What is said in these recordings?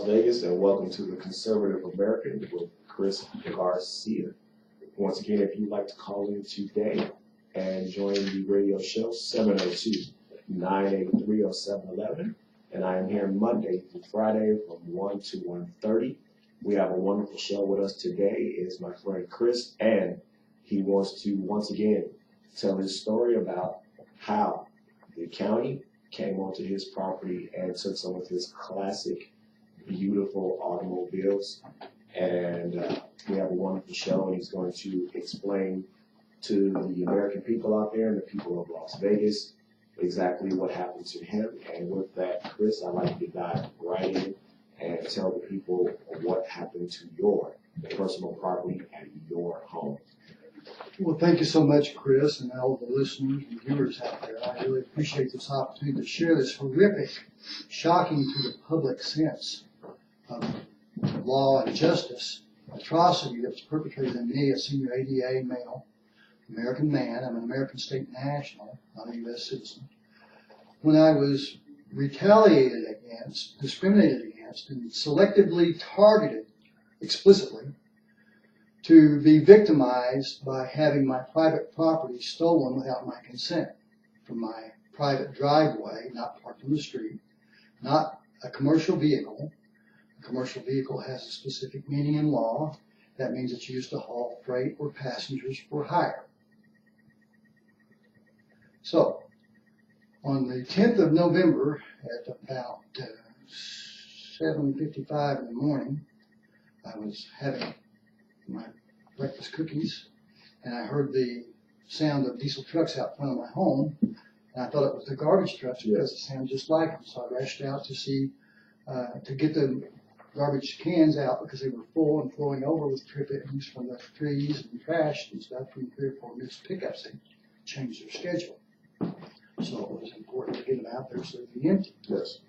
Vegas, and welcome to the Conservative American with Chris Garcia. Once again, if you'd like to call in today and join the radio show, 702-983-0711. And I am here Monday through Friday from 1 to 1:30. We have a wonderful show with us today. Is my friend Chris, and he wants to once again tell his story about how the county came onto his property and took some of his classic, beautiful automobiles. And we have a wonderful show, and he's going to explain to the American people out there and the people of Las Vegas exactly what happened to him. And with that, Chris, I'd like you to dive right in and tell the people what happened to your personal property and your home. Well, thank you so much, Chris, and all the listeners and viewers out there. I really appreciate this opportunity to share this horrific, shocking to the public sense of law and justice atrocity that was perpetrated on me, a senior ADA male, American man. I'm an American state national, not a U.S. citizen. When I was retaliated against, discriminated against, and selectively targeted explicitly to be victimized by having my private property stolen without my consent from my private driveway, not parked on the street, not a commercial vehicle. A commercial vehicle has a specific meaning in law. That means it's used to haul freight or passengers for hire. So, on the 10th of November at about 7:55 in the morning, I was having my breakfast cookies, and I heard the sound of diesel trucks out front of my home, and I thought it was the garbage trucks because it sounded just like them. So I rushed out to see, to get the garbage cans out because they were full and flowing over with clippings from the trees and trash and stuff from 3 or 4 missed pickups. They changed their schedule. So it was important to get them out there so they'd be empty. Yes.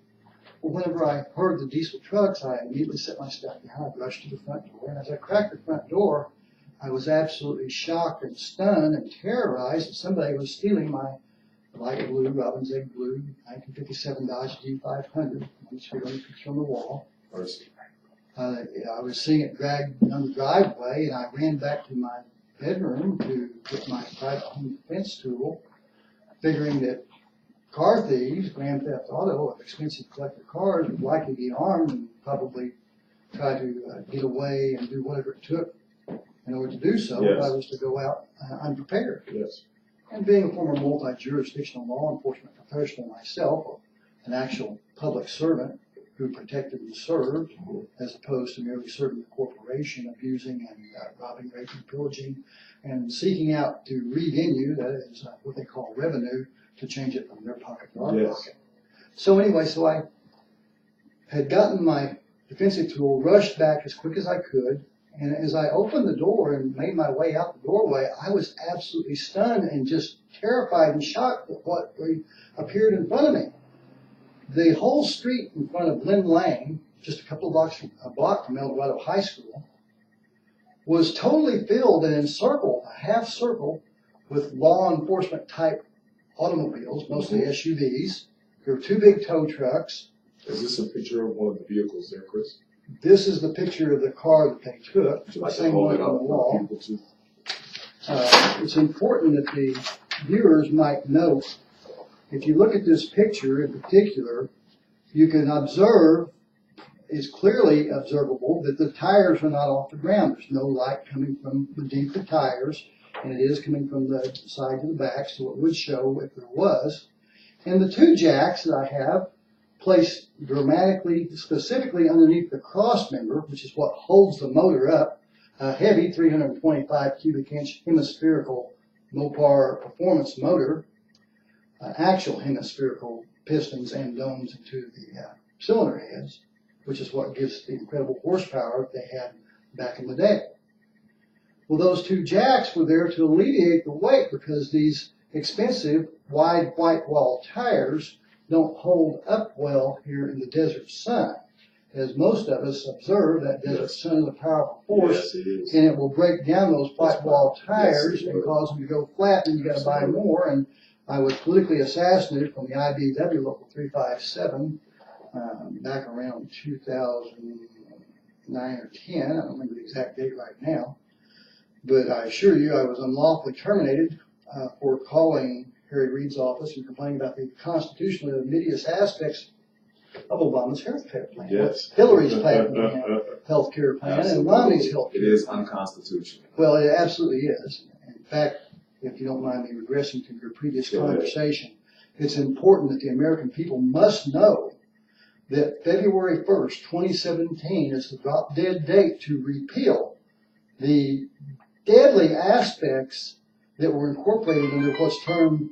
Well, whenever I heard the diesel trucks, I immediately set my stuff behind, rushed to the front door, and as I cracked the front door, I was absolutely shocked and stunned and terrorized that somebody was stealing my light blue, Robin's Egg blue, 1957 Dodge D500. I'm showing the picture on the wall. I was seeing it dragged down the driveway, and I ran back to my bedroom to get my private home defense tool, figuring that car thieves, grand theft auto of expensive collector cars, would likely be armed and probably try to get away and do whatever it took in order to do so if I was to go out unprepared. Yes. And being a former multi-jurisdictional law enforcement professional myself, an actual public servant who protected and served, as opposed to merely serving the corporation, abusing and robbing, raping, pillaging, and seeking out to revenue, that is what they call revenue, to change it from their pocket to our pocket. So anyway, so I had gotten my defensive tool, rushed back as quick as I could, and as I opened the door and made my way out the doorway, I was absolutely stunned and just terrified and shocked at what appeared in front of me. The whole street in front of Glen Lane, just a block from El Dorado High School, was totally filled and encircled, a half circle, with law enforcement type automobiles, mostly SUVs. There were 2 big tow trucks. Is this a picture of one of the vehicles there, Chris? This is the picture of the car that they took, the same one on the wall. It's important that the viewers might note, if you look at this picture in particular, you can observe, it's clearly observable that the tires are not off the ground. There's no light coming from beneath the tires, and it is coming from the side to the back, so it would show if there was. And the 2 jacks that I have placed dramatically, specifically underneath the cross member, which is what holds the motor up, a heavy 325 cubic inch hemispherical Mopar performance motor, actual hemispherical pistons and domes into the cylinder heads, which is what gives the incredible horsepower they had back in the day. Well, those 2 jacks were there to alleviate the weight because these expensive wide white wall tires don't hold up well here in the desert sun. As most of us observe, that desert sun is a powerful force, and it will break down those white wall tires and cause them to go flat, and you got to buy more. And I was politically assassinated from the IBW Local 357 back around 2009 or 10. I don't remember the exact date right now. But I assure you, I was unlawfully terminated for calling Harry Reid's office and complaining about the constitutionally invidious aspects of Obama's health care plan. Yes. Hillary's health care plan and Romney's health care plan. It is unconstitutional. Well, it absolutely is. In fact, if you don't mind me regressing to your previous conversation, it's important that the American people must know that February 1st, 2017 is the drop dead date to repeal the deadly aspects that were incorporated under what's termed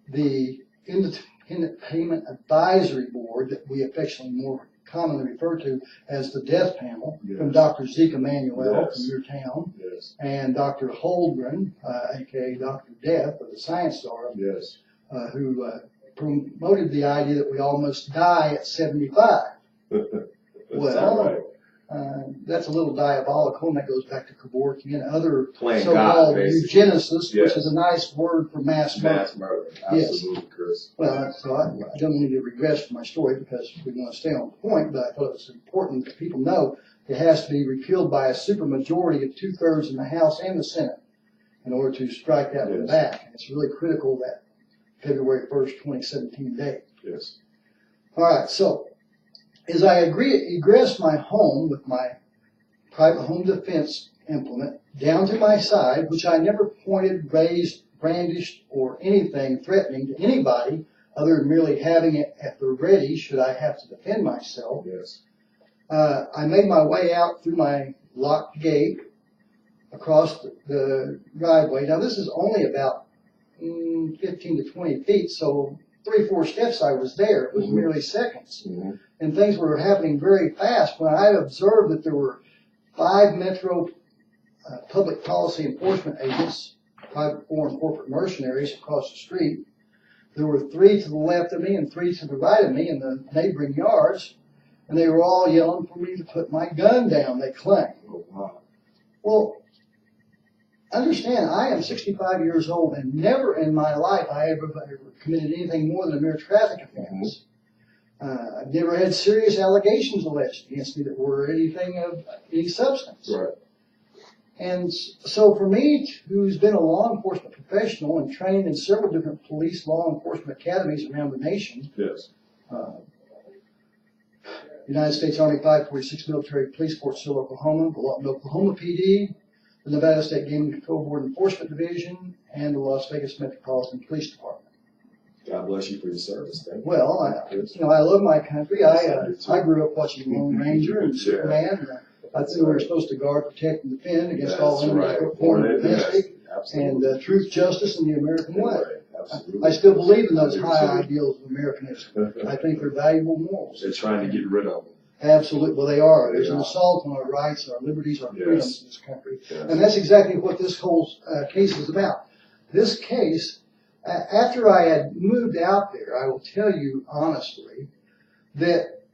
the Independent Payment Advisory Board, that we affectionately more commonly refer to as the Death Panel, from Dr. Zeke Emanuel from your town, and Dr. Holdren, aka Dr. Death, of the Science Star, who promoted the idea that we all must die at 75. Well, that's a little diabolical, and that goes back to Kevorkian and other so-called eugenicists, which is a nice word for mass murder. Mass murder, absolutely, Chris. Well, so I don't need to regress from my story because we want to stay on point, but I thought it was important that people know it has to be repealed by a supermajority of 2/3 in the House and the Senate in order to strike that one back. And it's really critical, that February 1st, 2017 date. Yes. All right, so as I egress my home with my private home defense implement down to my side, which I never pointed, raised, brandished, or anything threatening to anybody other than merely having it at the ready should I have to defend myself. I made my way out through my locked gate across the driveway. Now this is only about 15 to 20 feet, so 3 or 4 steps I was there. It was merely seconds. And things were happening very fast when I observed that there were 5 Metro public policy enforcement agents, private, foreign, corporate mercenaries across the street. There were 3 to the left of me and 3 to the right of me in the neighboring yards, and they were all yelling for me to put my gun down, they claimed. Well, understand, I am 65 years old, and never in my life I ever committed anything more than a mere traffic offense. I've never had serious allegations alleged against me that were anything of any substance. And so for me, who's been a law enforcement professional and trained in several different police law enforcement academies around the nation, United States Army 546 Military Police Fort Sill, Oklahoma, the Lawton, Oklahoma PD, the Nevada State Gaming Control Board Enforcement Division, and the Las Vegas Metropolitan Police Department. God bless you for your service. Well, I love my country. I grew up watching Lone Ranger and Superman. I think we were supposed to guard, protect, and defend against all enemies, foreign and domestic, and truth, justice, and the American way. I still believe in those high ideals of Americanism. I think they're valuable morals. They're trying to get rid of them. Absolutely. Well, they are. There's an assault on our rights, our liberties, our freedoms in this country. And that's exactly what this whole case is about. This case, after I had moved out there, I will tell you honestly that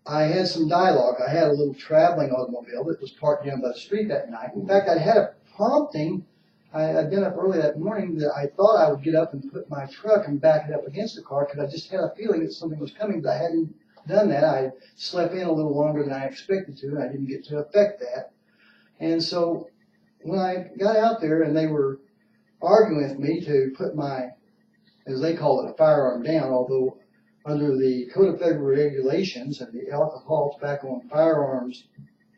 I had some dialogue. I had a little traveling automobile that was parked down by the street that night. In fact, I had a prompting. I'd been up early that morning that I thought I would get up and put my truck and back it up against the car because I just had a feeling that something was coming, but I hadn't done that. I slept in a little longer than I expected to, and I didn't get to affect that. And so when I got out there and they were arguing with me to put my, as they call it, a firearm down, although under the Code of Federal Regulations and the Alcohol, Tobacco, and Firearms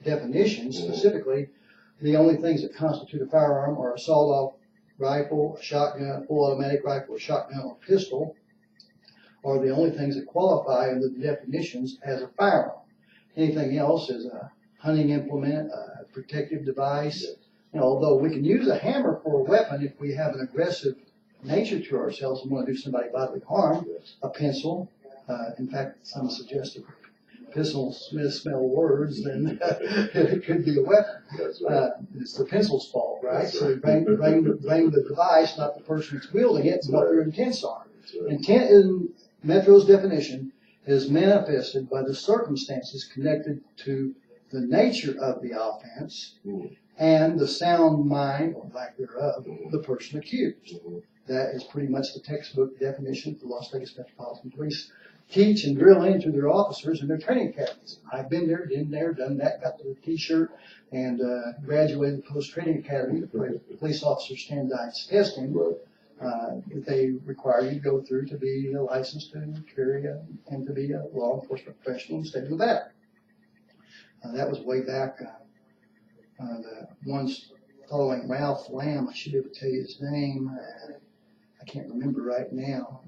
definition specifically, the only things that constitute a firearm are a sawed-off rifle, a shotgun, a full automatic rifle, a shotgun, or pistol, are the only things that qualify under the definitions as a firearm. Anything else is a hunting implement, a protective device. You know, although we can use a hammer for a weapon if we have an aggressive nature to ourselves and want to do somebody bodily harm. A pencil, in fact, some suggest if pistols smell words, then it could be a weapon. It's the pencil's fault, right? So we blame the device, not the person who's wielding it, and what their intents are. Intent in Metro's definition is manifested by the circumstances connected to the nature of the offense and the sound mind, or lack thereof, of the person accused. That is pretty much the textbook definition of the Las Vegas Metropolitan Police teach and drill into their officers in their training academies. I've been there, done that, got the T-shirt, and graduated post-training academy for police officer standardized testing that they require you to go through to be licensed to carry and to be a law enforcement professional in the state of Nevada. That was way back. The ones following Ralph Lamb, I should be able to tell you his name. I can't remember right now.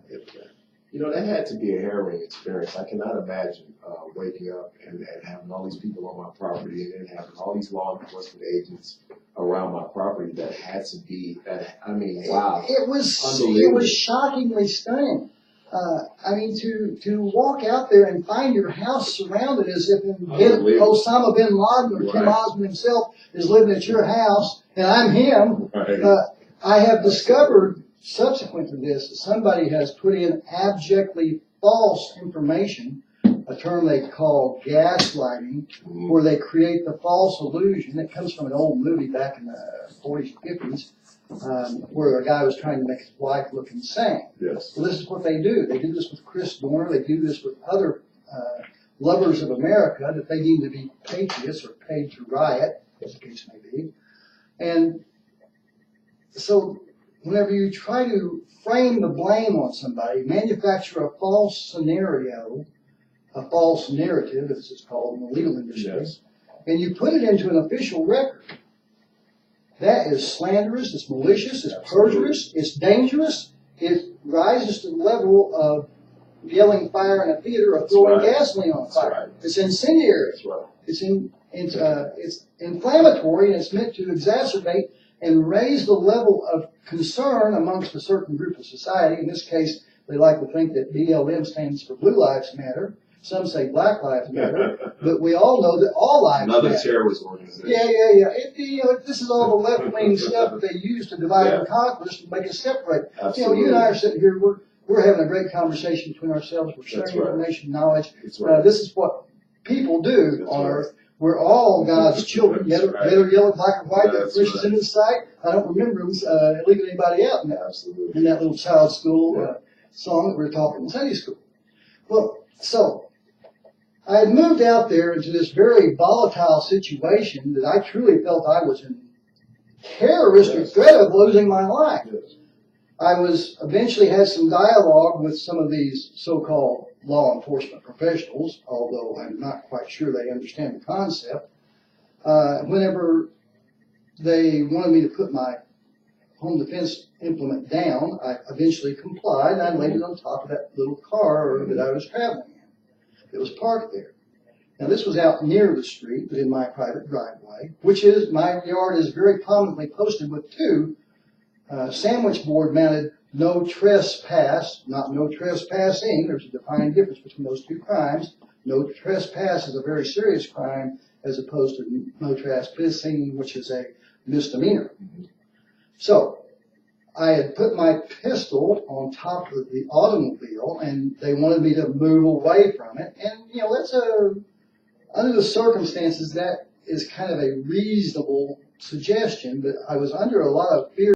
That had to be a harrowing experience. I cannot imagine waking up and having all these people on my property and then having all these law enforcement agents around my property. That had to be, wow. It was shockingly stunning. To walk out there and find your house surrounded as if Osama bin Laden or Tim Osman himself is living at your house, and I'm him. Right. I have discovered subsequent to this that somebody has put in abjectly false information, a term they call gaslighting, where they create the false illusion. It comes from an old movie back in the 40s and 50s. Where a guy was trying to make his wife look insane. Yes. So this is what they do. They do this with Chris Dorner. They do this with other lovers of America that they deem to be patriots or paid to riot, as the case may be. And so whenever you try to frame the blame on somebody, manufacture a false scenario, a false narrative, as it's called in the legal industry, yes, and you put it into an official record, that is slanderous, it's malicious, it's perjurous, it's dangerous. It rises to the level of yelling fire in a theater or throwing gasoline on fire. Right. It's incendiary. Right. It's inflammatory, and it's meant to exacerbate and raise the level of concern amongst a certain group of society. In this case, they like to think that BLM stands for Blue Lives Matter. Some say Black Lives Matter, but we all know that all lives matter. Another terrorist organization. Yeah. This is all the left-wing stuff they use to divide and conquer us and make us separate. Absolutely. You and I are sitting here, we're having a great conversation between ourselves. We're sharing information, knowledge. Right. This is what people do on Earth. We're all God's children, red or yellow, black or white, that pushes into the sight. I don't remember them leaving anybody out in that little child school song that we were talking in Sunday school. Well, so I had moved out there into this very volatile situation that I truly felt I was in terroristic threat of losing my life. Yes. I was eventually had some dialogue with some of these so-called law enforcement professionals, although I'm not quite sure they understand the concept. Whenever they wanted me to put my home defense implement down, I eventually complied, and I laid it on top of that little car that I was traveling in. It was parked there. Now this was out near the street, but in my private driveway, which is, my yard is very prominently posted with two sandwich board mounted no trespass, not no trespassing. There's a defined difference between those two crimes. No trespass is a very serious crime as opposed to no trespassing, which is a misdemeanor. So I had put my pistol on top of the automobile, and they wanted me to move away from it. And, that's under the circumstances, that is kind of a reasonable suggestion, but I was under a lot of fear.